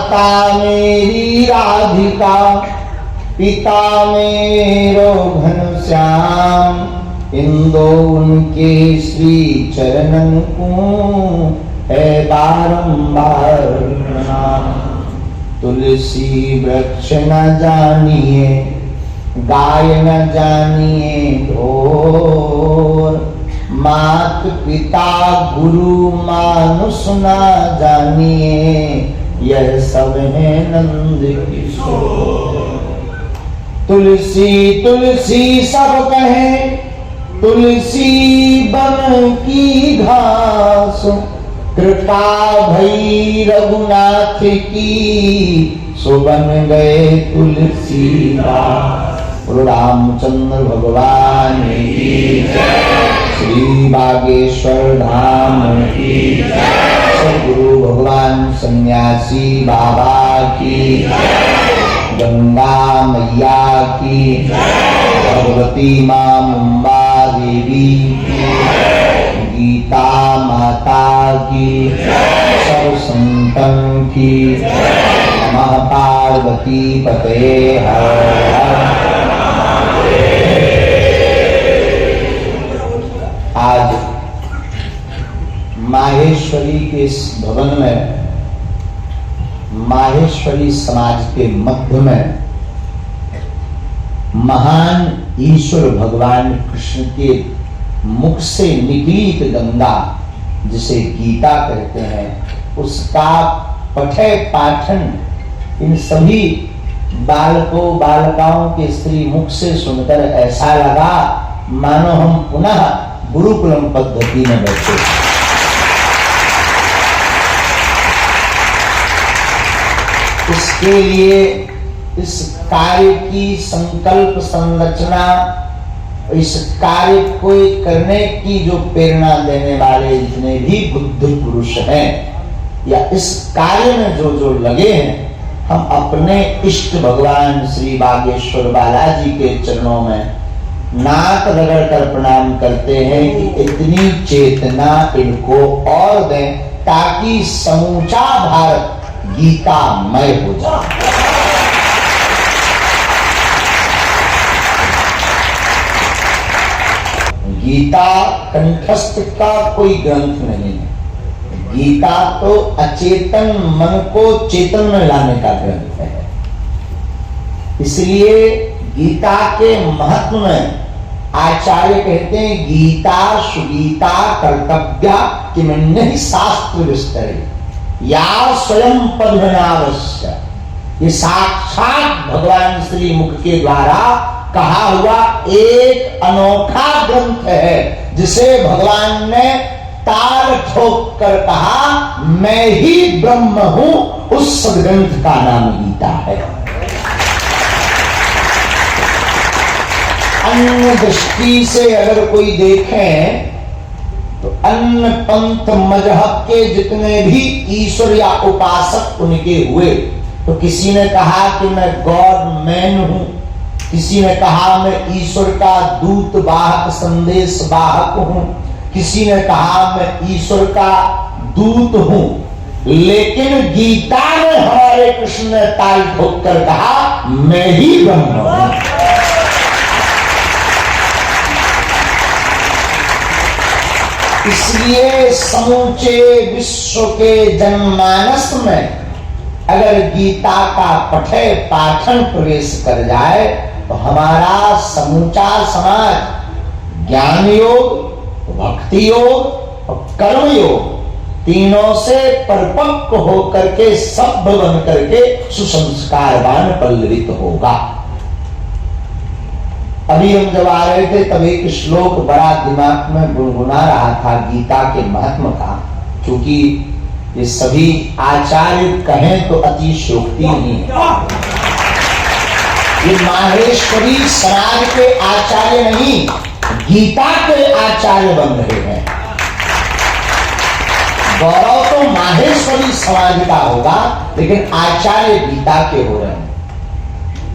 माता मेरी राधिका, पिता मेरो घनश्याम, इन दो उनके श्री चरणन को है बारंबार प्रणाम। तुलसी वृक्ष न जानिए, गाय न जानिए ढोर, मात पिता गुरु मानुष न जानिए, यह सब है नंद किशोर। तुलसी तुलसी सब कहे, तुलसी बन की घास, कृपा भई रघुनाथ की, सो बन गए तुलसीदास। रामचंद्र भगवान की जय, श्री बागेश्वर धाम की जय, सद्गुरु भगवान सन्यासी बाबा की जय, गंगा मैया की जय, भगवती मां मुंबा देवी की जय, गीता माता की जय, सब संतन की जय, मां पार्वती पते हर। आज माहेश्वरी के इस भवन में, माहेश्वरी समाज के मध्य में, महान ईश्वर भगवान कृष्ण के मुख से निकली एक गंगा, जिसे गीता कहते हैं, उसका पठय पाठन इन सभी बालकों बालिकाओं के स्त्री मुख से सुनकर ऐसा लगा मानो हम पुनः गुरुकुलम पद्धति में बैठे। इसके लिए इस कार्य की संकल्प संरचना, इस कार्य को करने की जो प्रेरणा देने वाले जितने भी बुद्ध पुरुष हैं, या इस कार्य में जो जो लगे हैं, हम अपने इष्ट भगवान श्री बागेश्वर बालाजी के चरणों में नाक रगड़ कर प्रणाम करते हैं कि इतनी चेतना इनको और दें ताकि समूचा भारत गीतामय हो जाए। गीता कंठस्थ का कोई ग्रंथ नहीं है। गीता तो अचेतन मन को चेतन में लाने का ग्रंथ है। इसलिए गीता के महत्व में आचार्य कहते हैं गीता सुगीता कर्तव्या किमन्य शास्त्र विस्तरे, या स्वयं पद्मनावश्य। ये साक्षात भगवान श्री मुख के द्वारा कहा हुआ एक अनोखा ग्रंथ है, जिसे भगवान ने ताल ठोक कर कहा मैं ही ब्रह्म हूं। उस सदग्रंथ का नाम गीता है। अन्य दृष्टि से अगर कोई देखें तो अन्य पंथ मजहब के जितने भी ईश्वर या उपासक उनके हुए, तो किसी ने कहा कि मैं गॉड मैन हूं, किसी ने कहा मैं ईश्वर का दूत वाहक संदेश वाहक हूं, किसी ने कहा मैं ईश्वर का दूत हूं। लेकिन गीता ने हमारे कृष्ण ने ताल ठोक कर कहा मैं ही ब्रह्म हूं। इसलिए समूचे विश्व के जनमानस में अगर गीता का पठय पाठन प्रवेश कर जाए तो हमारा समूचा समाज ज्ञान योग, भक्ति योग और कर्म योग तीनों से परिपक्व होकर के सभ्य बन करके सुसंस्कारवान पल्लवित होगा। अभी हम जब आ रहे थे तब एक श्लोक बड़ा दिमाग में गुनगुना रहा था गीता के महत्व का, क्योंकि ये सभी आचार्य कहें तो अतिशयोक्ति नहीं है। ये माहेश्वरी समाज के आचार्य नहीं, गीता के आचार्य बन रहे हैं। गौरव तो माहेश्वरी समाज का होगा, लेकिन आचार्य गीता के हो रहे हैं।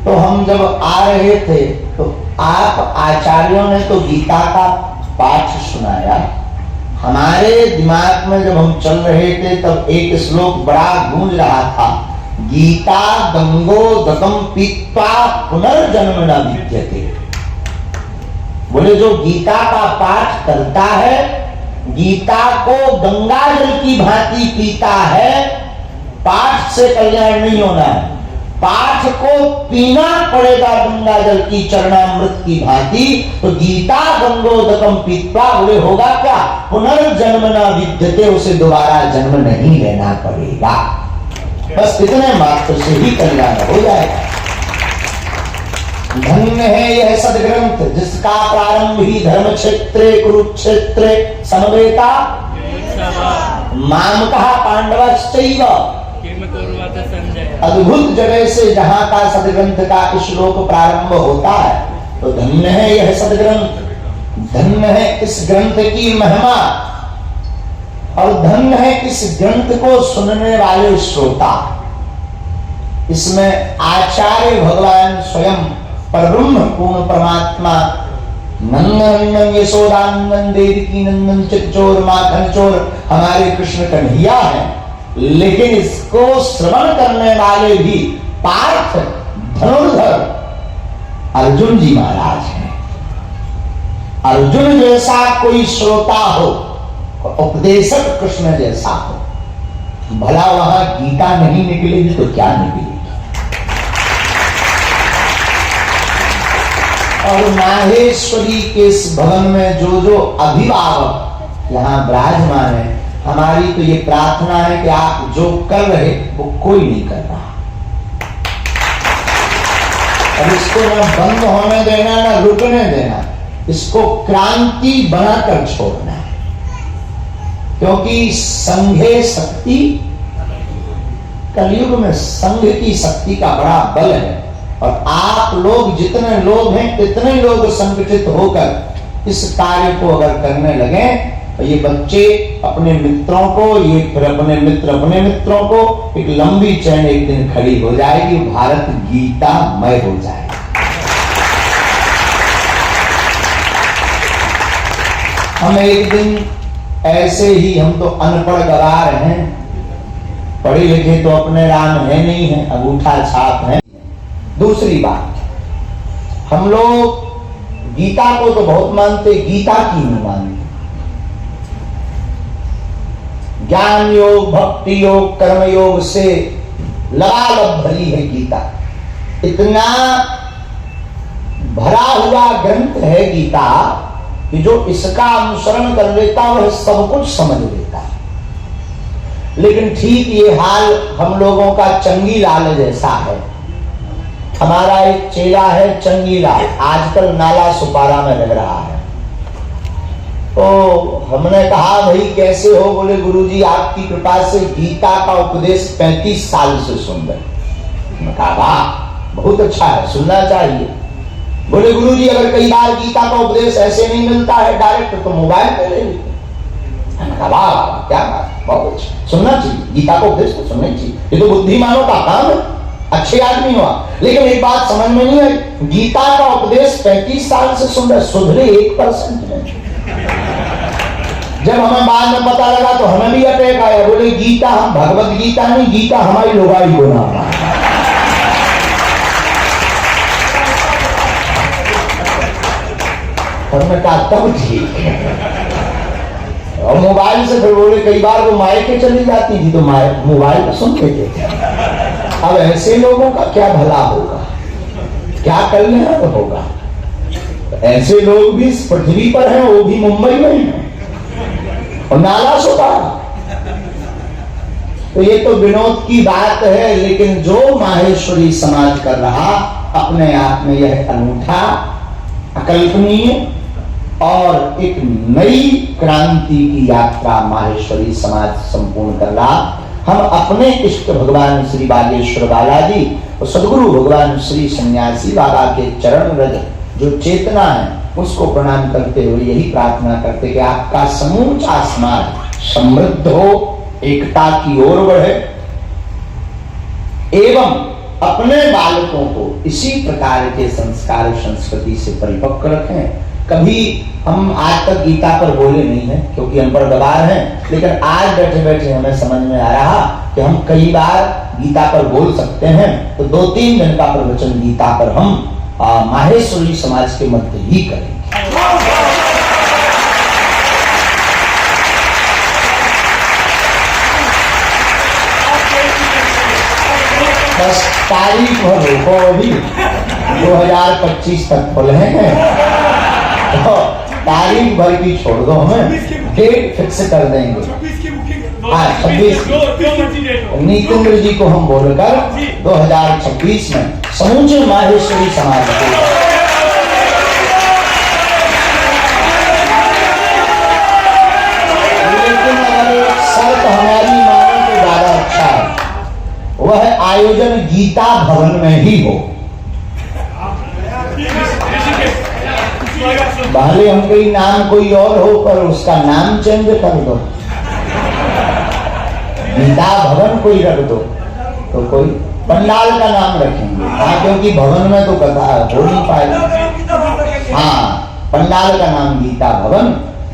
तो हम जब आ रहे थे तो आप आचार्यों ने तो गीता का पाठ सुनाया। हमारे दिमाग में जब हम चल रहे थे तब एक श्लोक बड़ा गूंज रहा था, गीता गंगोदकम पीत्वा पुनर्जन्म न विद्यते। बोले जो गीता का पाठ करता है, गीता को गंगा जल की भांति पीता है, पाठ से कल्याण नहीं होना है, पाठ को पीना पड़ेगा गंगा जल की चरणामृत की भांति। तो गीता गंगोदकम पीत्वा, बोले होगा क्या? पुनर्जन्म न विद्यते, उसे दोबारा जन्म नहीं लेना पड़ेगा। बस इतने मात्र से ही कल्याण हो जाएगा। धन्य है यह सदग्रंथ जिसका प्रारंभ ही धर्म क्षेत्रे कुरुक्षेत्रे समवेता माम कहा पांडवश्चैव। अद्भुत जगह से जहां का सदग्रंथ का श्लोक प्रारंभ होता है, तो धन्य है यह सदग्रंथ, धन्य है इस ग्रंथ की महिमा, और धन्य है इस ग्रंथ को सुनने वाले श्रोता। इसमें आचार्य भगवान स्वयं परब्रह्म पूर्ण परमात्मा नंदन यशोदानंदन देवकी नंदन चितचोर माखन चोर हमारे कृष्ण कन्हैया है। लेकिन इसको श्रवण करने वाले भी पार्थ धनुर्धर अर्जुन जी महाराज हैं। अर्जुन जैसा कोई श्रोता हो, उपदेशक कृष्ण जैसा हो, भला वहां गीता नहीं निकलेगी तो क्या निकलेगी? और माहेश्वरी के इस भवन में जो जो अभिभावक यहाँ विराजमान है, हमारी तो ये प्रार्थना है कि आप जो कर रहे वो कोई नहीं कर रहा, और इसको ना बंद होने देना ना रुकने देना, इसको क्रांति बनाकर छोड़ना है। क्योंकि संघे शक्ति, कलयुग में संघ की शक्ति का बड़ा बल है, और आप लोग जितने लोग हैं इतने लोग संगठित होकर इस कार्य को अगर करने लगे, तो ये बच्चे अपने मित्रों को, ये फिर अपने मित्र अपने मित्रों को, एक लंबी चैन एक दिन खड़ी हो जाएगी, भारत गीतामय हो जाएगा। हम एक दिन ऐसे ही, हम तो अनपढ़ गवार हैं, पढ़े लिखे तो अपने राम है नहीं है, अंगूठा छाप है। दूसरी बात, हम लोग गीता को तो बहुत मानते, गीता की नहीं मानते। ज्ञान योग, भक्ति योग, कर्म योग से लबालब भरी है गीता। इतना भरा हुआ ग्रंथ है गीता कि जो इसका अनुसरण कर लेता वह सब कुछ समझ लेता है। लेकिन ठीक ये हाल हम लोगों का चंगीलाल जैसा है। हमारा एक चेला है चंगीलाल, आजकल नाला सुपारा में लग रहा है। तो हमने कहा भाई कैसे हो? बोले गुरुजी आपकी कृपा से गीता का उपदेश 35 साल से सुन रहे। मैं कहा वाह बहुत अच्छा है, सुनना चाहिए। बोले गुरुजी अगर कई बार गीता का उपदेश ऐसे नहीं मिलता है डायरेक्ट तो मोबाइल पे ले लेते। मैंने कहा वाह क्या बात, बहुत अच्छा, सुनना चाहिए, गीता का उपदेश तो सुनना चाहिए, ये तो बुद्धिमानों का काम है, अच्छे आदमी हुआ। लेकिन एक बात समझ में नहीं आई, गीता का उपदेश 35 साल से सुन रहे, सुधरे 1% नहीं। जब हमें बाद में पता लगा तो हमें भी अटैक आया। बोले गीता हम भगवत गीता नहीं, गीता हमारी लोगाई को नाम। हमने कहा तब ठीक है। और मोबाइल से फिर बोले कई बार वो मायके चली जाती थी तो मोबाइल पर सुन लेते थे। अब ऐसे लोगों का क्या भला होगा, क्या कल्याण होगा? ऐसे लोग भी इस पृथ्वी पर हैं, वो भी मुंबई में हैं और नाला सुपारा। तो ये तो विनोद की बात है, लेकिन जो माहेश्वरी समाज कर रहा अपने आप में यह अनूठा, अकल्पनीय और एक नई क्रांति की यात्रा माहेश्वरी समाज संपूर्ण कर रहा। हम अपने इष्ट भगवान श्री बागेश्वर बालाजी और सदगुरु भगवान श्री सन्यासी बाबा के चरण रज जो चेतना है उसको प्रणाम करते हुए यही प्रार्थना करते कि आपका समूचा समाज समृद्ध हो, एकता की ओर बढ़े एवं अपने बालकों को इसी प्रकार के संस्कार संस्कृति से परिपक्व रखें। कभी हम आज तक गीता पर बोले नहीं हैं क्योंकि हम पर दबाव हैं, लेकिन आज बैठे बैठे हमें समझ में आ रहा कि हम कई बार गीता पर बोल सकते हैं, तो 2-3 दिन का प्रवचन गीता पर हम माहेश्वरी समाज के मध्य ही करेंगे। बस तारीख भर रोको, अभी 2025 तक खुलेंगे, तो तारीख भर की छोड़ दो, हमें डेट फिक्स कर देंगे। हाँ, 26 नीतेंद्र जी को हम बोलकर 2026 में समूचे माहेश्वरी समाज को लेकिन अगर एक शर्त हमारी मानो तो ज्यादा अच्छा है, वह आयोजन गीता भवन में ही हो। भले हम कोई नाम कोई और हो, पर उसका नाम चेंज कर दो, गीता भवन कोई रख दो, तो कोई पंडाल का नाम रखेंगे। हाँ, क्योंकि भवन में तो कथा हो नहीं पाएगी। हाँ, पंडाल का नाम गीता भवन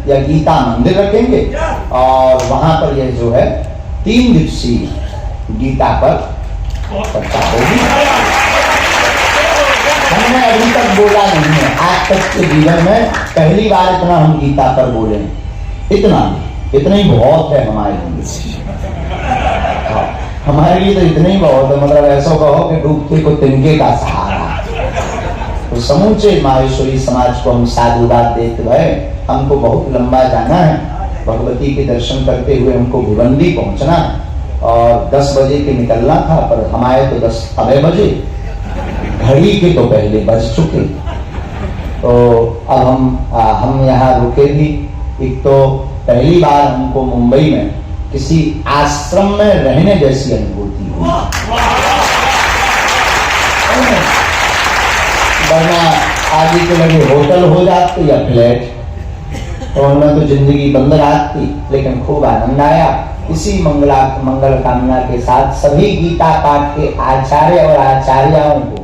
या गीता मंदिर रखेंगे, और वहां पर ये जो है 3 दिवसीय गीता पर चर्चा होगी। हमने अभी तक बोला नहीं है, आज तक के जीवन में पहली बार इतना हम गीता पर बोले, इतना ही बहुत है हमारे लिए। हमारे लिए तो इतना ही बहुत है, मतलब ऐसा कहो कि डूबते को तिनके का सहारा। तो समूचे माहेश्वरी समाज को हम साधुवाद देते हुए, हमको बहुत लंबा जाना है, भगवती के दर्शन करते हुए हमको भिवंडी पहुंचना है, और 10 बजे के निकलना था, पर हमारे तो 10 बजे, घड़ी के तो पहले बज चुके। तो अब हम यहाँ रुके भी। एक तो पहली बार हमको मुंबई में किसी आश्रम में रहने जैसी अनुभूति हुई, वरना आगे के लगे होटल हो जाते या फ्लैट, तो उनमें तो जिंदगी बंद रहती। लेकिन खूब आनंद आया। इसी मंगल कामना के साथ सभी गीता पाठ के आचार्य और आचार्याओं को